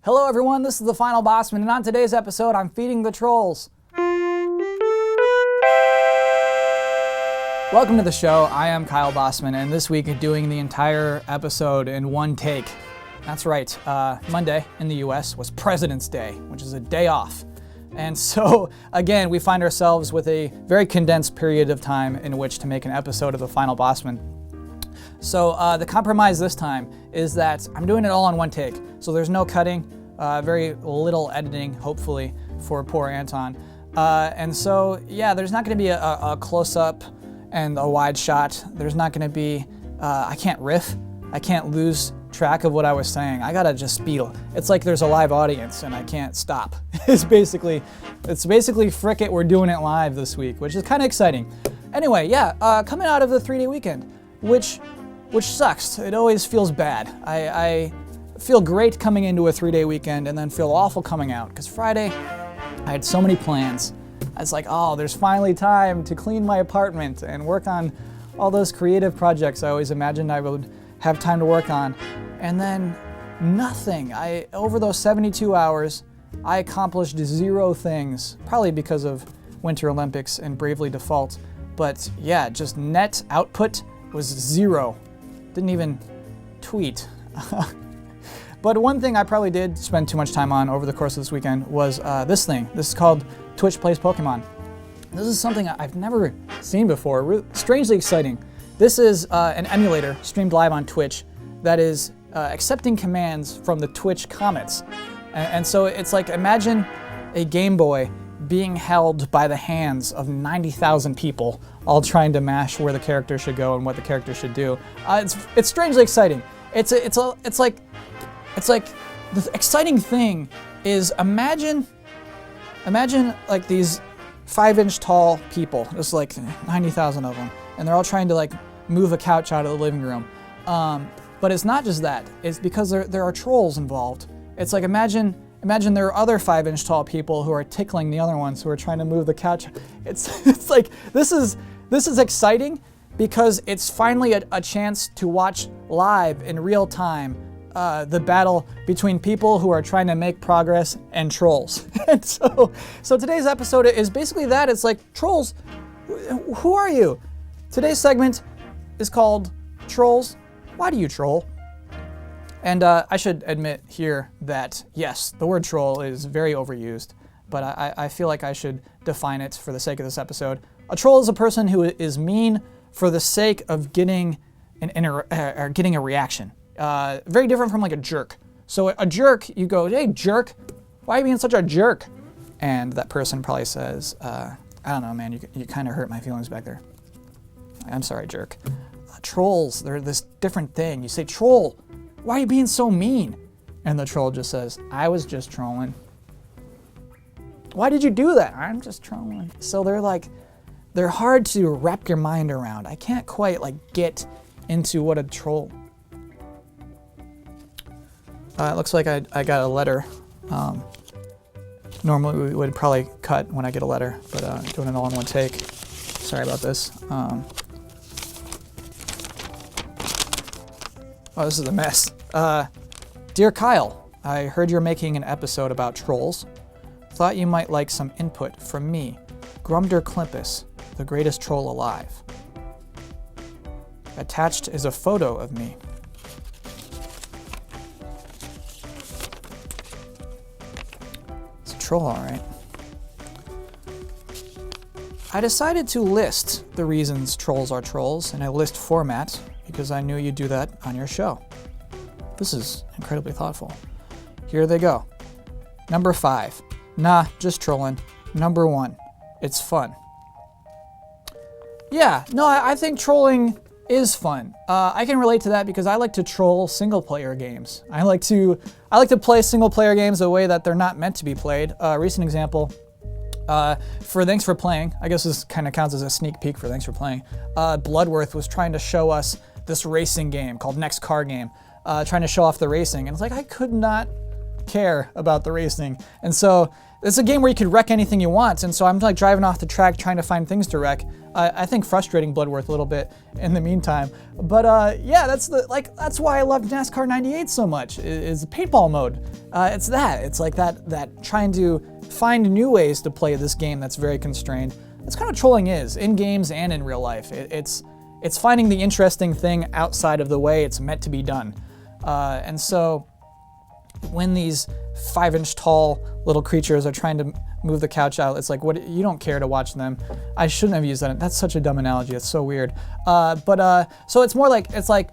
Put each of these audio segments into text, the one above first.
Hello everyone, this is the Final Bosman, and on today's episode, I'm feeding the trolls. Welcome to the show. I am Kyle Bosman, and this week doing the entire episode in one take. That's right, Monday in the US was President's Day, which is a day off. And so, again, we find ourselves with a very condensed period of time in which to make an episode of the Final Bosman. So the compromise this time is that I'm doing it all in one take. So there's no cutting, very little editing, hopefully, for poor Anton. And so, yeah, there's not going to be a close-up and a wide shot. There's not going to be, I can't riff. I can't lose track of what I was saying. I got to just speed. It's like there's a live audience and I can't stop. It's basically frick it, we're doing it live this week, which is kind of exciting. Anyway, yeah, coming out of the 3-day weekend, which sucks. It always feels bad. I feel great coming into a 3-day weekend and then feel awful coming out, because Friday I had so many plans. I was like, oh, there's finally time to clean my apartment and work on all those creative projects I always imagined I would have time to work on. And then nothing. Over those 72 hours, I accomplished 0 things, probably because of Winter Olympics and Bravely Default. But yeah, just net output was 0. Didn't even tweet. But one thing I probably did spend too much time on over the course of this weekend was this thing. This is called Twitch Plays Pokemon. This is something I've never seen before, strangely exciting. This is an emulator streamed live on Twitch that is accepting commands from the Twitch comments. And so it's like, imagine a Game Boy being held by the hands of 90,000 people, all trying to mash where the character should go and what the character should do. It's strangely exciting. It's like the exciting thing is imagine like these 5-inch tall people, just like 90,000 of them, and they're all trying to like move a couch out of the living room. But it's not just that. It's because there are trolls involved. It's like imagine there are other 5-inch tall people who are tickling the other ones who are trying to move the couch. It's like this is exciting because it's finally a chance to watch live in real time the battle between people who are trying to make progress and trolls. And so today's episode is basically that. It's like, trolls, who are you? Today's segment is called Trolls. Why do you troll? And I should admit here that, yes, the word troll is very overused, but I feel like I should define it for the sake of this episode. A troll is a person who is mean for the sake of getting getting a reaction. Very different from like a jerk. So a jerk, you go, hey jerk, why are you being such a jerk? And that person probably says, I don't know, man, you kind of hurt my feelings back there. I'm sorry, jerk. Trolls, they're this different thing. You say, troll, why are you being so mean? And the troll just says, I was just trolling. Why did you do that? I'm just trolling. So they're hard to wrap your mind around. I can't quite like get into what a troll. It looks like I got a letter. Normally we would probably cut when I get a letter, but doing it all in one take. Sorry about this. Oh, this is a mess. Dear Kyle, I heard you're making an episode about trolls. Thought you might like some input from me, Grumder Klimpus, the greatest troll alive. Attached is a photo of me. It's a troll, all right. I decided to list the reasons trolls are trolls in a list format because I knew you'd do that on your show. This is incredibly thoughtful. Here they go. Number 5. Nah, just trolling. Number 1. It's fun. Yeah, no, I think trolling is fun. I can relate to that because I like to troll single-player games. I like to play single-player games the way that they're not meant to be played. Recent example, for Thanks for Playing, I guess this kind of counts as a sneak peek for Thanks for Playing. Bloodworth was trying to show us this racing game called Next Car Game, trying to show off the racing. And it's like, I could not care about the racing. And so it's a game where you could wreck anything you want, and so I'm like driving off the track trying to find things to wreck. I think frustrating Bloodworth a little bit in the meantime. But yeah, that's why I loved NASCAR 98 so much, is the paintball mode. It's like that trying to find new ways to play this game that's very constrained. That's kind of what trolling is, in games and in real life. It's finding the interesting thing outside of the way it's meant to be done. And so when these 5-inch tall little creatures are trying to move the couch out, it's like, what? You don't care to watch them. I shouldn't have used that. That's such a dumb analogy. It's so weird. So it's more like, it's like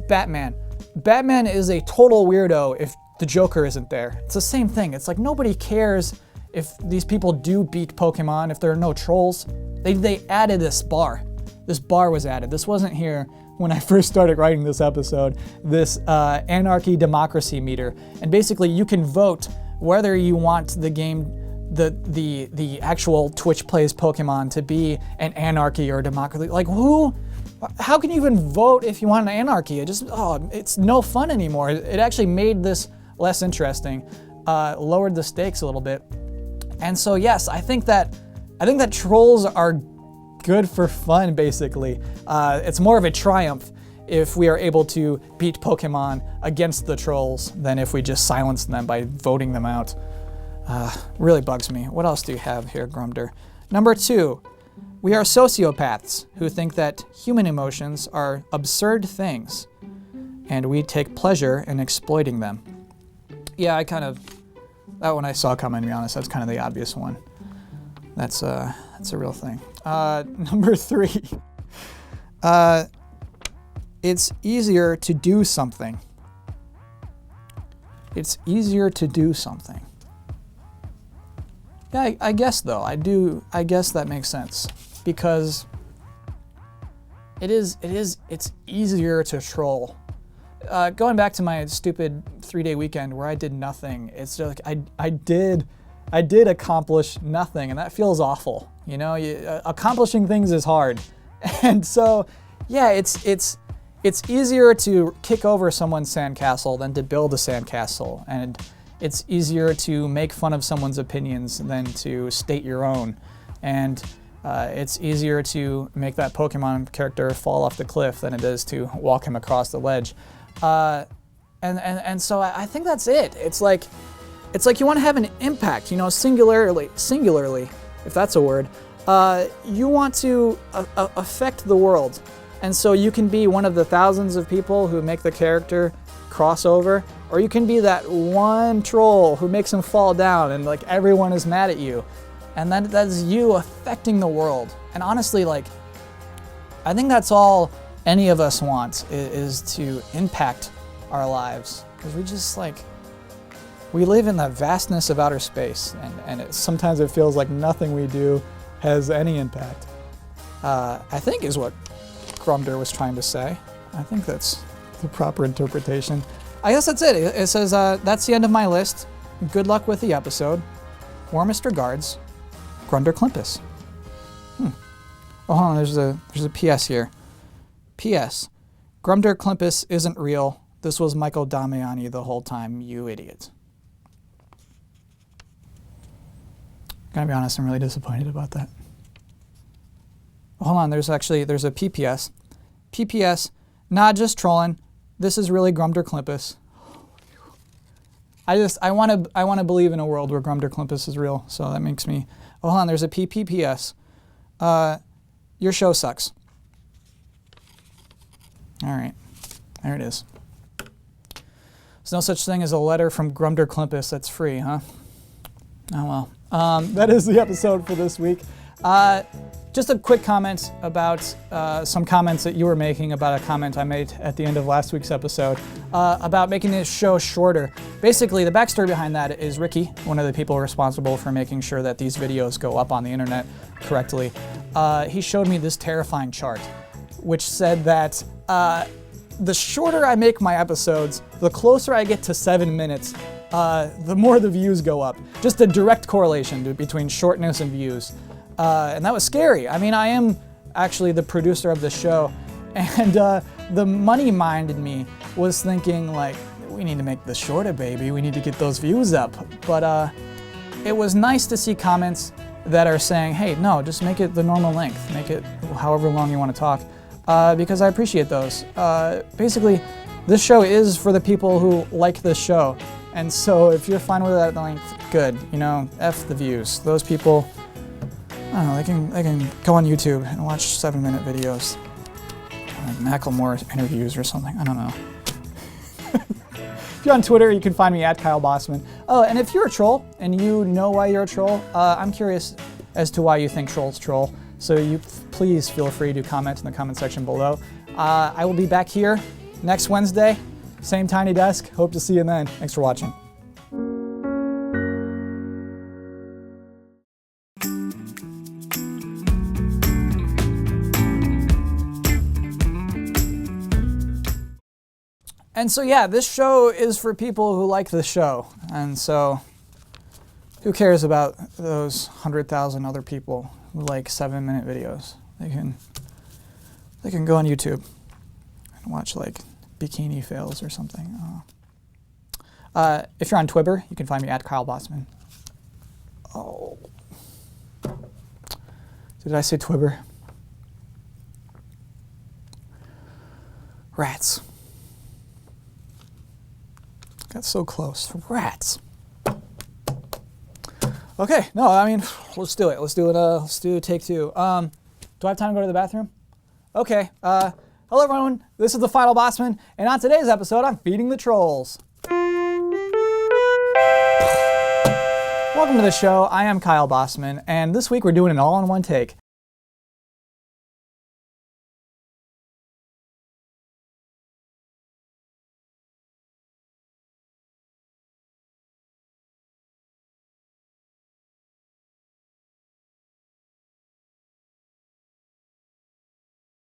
Batman. Batman is a total weirdo if the Joker isn't there. It's the same thing. It's like nobody cares if these people do beat Pokemon, if there are no trolls. They added this bar. This bar was added. This wasn't here when I first started writing this episode, this anarchy democracy meter. And basically you can vote whether you want the game, the actual Twitch plays Pokemon to be an anarchy or democracy. Like how can you even vote if you want an anarchy? It's no fun anymore. It actually made this less interesting, lowered the stakes a little bit. And so yes, I think that trolls are good for fun, basically. It's more of a triumph if we are able to beat Pokemon against the trolls than if we just silence them by voting them out. Really bugs me. What else do you have here, Grumder? Number 2, we are sociopaths who think that human emotions are absurd things, and we take pleasure in exploiting them. Yeah, that one I saw coming, to be honest. That's kind of the obvious one. That's a real thing. Number 3, it's easier to do something. It's easier to do something. Yeah, I guess though, I guess that makes sense, because it's easier to troll. Going back to my stupid 3-day weekend where I did nothing, it's just like I did accomplish nothing, and that feels awful. You know, accomplishing things is hard. And so, yeah, it's easier to kick over someone's sandcastle than to build a sandcastle, and it's easier to make fun of someone's opinions than to state your own. And it's easier to make that Pokemon character fall off the cliff than it is to walk him across the ledge. And so I think that's it. It's like you want to have an impact, you know, singularly, if that's a word. You want to affect the world. And so you can be one of the thousands of people who make the character cross over, or you can be that one troll who makes him fall down and like everyone is mad at you. And that's you affecting the world. And honestly, like, I think that's all any of us want, is to impact our lives. Because we just we live in the vastness of outer space, and sometimes it feels like nothing we do has any impact. I think is what Grumder was trying to say. I think that's the proper interpretation. I guess that's it. It says, that's the end of my list. Good luck with the episode. Warmest regards, Grunder Klimpus. Oh, hold on, there's a PS here. PS, Grunder Klimpus isn't real. This was Michael Damiani the whole time, you idiot. Gotta be honest, I'm really disappointed about that. Hold on, there's a PPS. PPS, not just trolling. This is really Grunder Klimpus. I want to believe in a world where Grunder Klimpus is real, so that makes me. Oh, hold on, there's a PPPS. Your show sucks. All right, there it is. There's no such thing as a letter from Grunder Klimpus that's free, huh? Oh well. That is the episode for this week. Just a quick comment about some comments that you were making about a comment I made at the end of last week's episode about making this show shorter. Basically, the backstory behind that is Ricky, one of the people responsible for making sure that these videos go up on the internet correctly. He showed me this terrifying chart, which said that the shorter I make my episodes, the closer I get to 7 minutes, the more the views go up. Just a direct correlation between shortness and views. And that was scary. I mean, I am actually the producer of the show, and the money mind in me was thinking, like, we need to make this shorter, baby. We need to get those views up. But it was nice to see comments that are saying, hey, no, just make it the normal length. Make it however long you want to talk, because I appreciate those. Basically, this show is for the people who like this show. And so if you're fine with that length, good. You know, F the views. Those people, I don't know, they can go on YouTube and watch 7-minute videos. Like Macklemore interviews or something, I don't know. If you're on Twitter, you can find me at Kyle Bosman. Oh, and if you're a troll and you know why you're a troll, I'm curious as to why you think trolls troll. So please feel free to comment in the comment section below. I will be back here next Wednesday, same tiny desk. Hope to see you then. Thanks for watching. And so yeah, this show is for people who like this show. And so who cares about those 100,000 other people who like 7-minute videos? They can go on YouTube and watch like bikini fails or something. If you're on Twitter, you can find me at Kyle Bosman. Oh. Did I say Twitter? Rats. Got so close. Rats. Okay, no, I mean, let's do it. Let's do take 2. Do I have time to go to the bathroom? Okay. Hello everyone, this is the Final Bosman, and on today's episode, I'm feeding the trolls. Welcome to the show. I am Kyle Bosman, and this week we're doing an all-in-one take.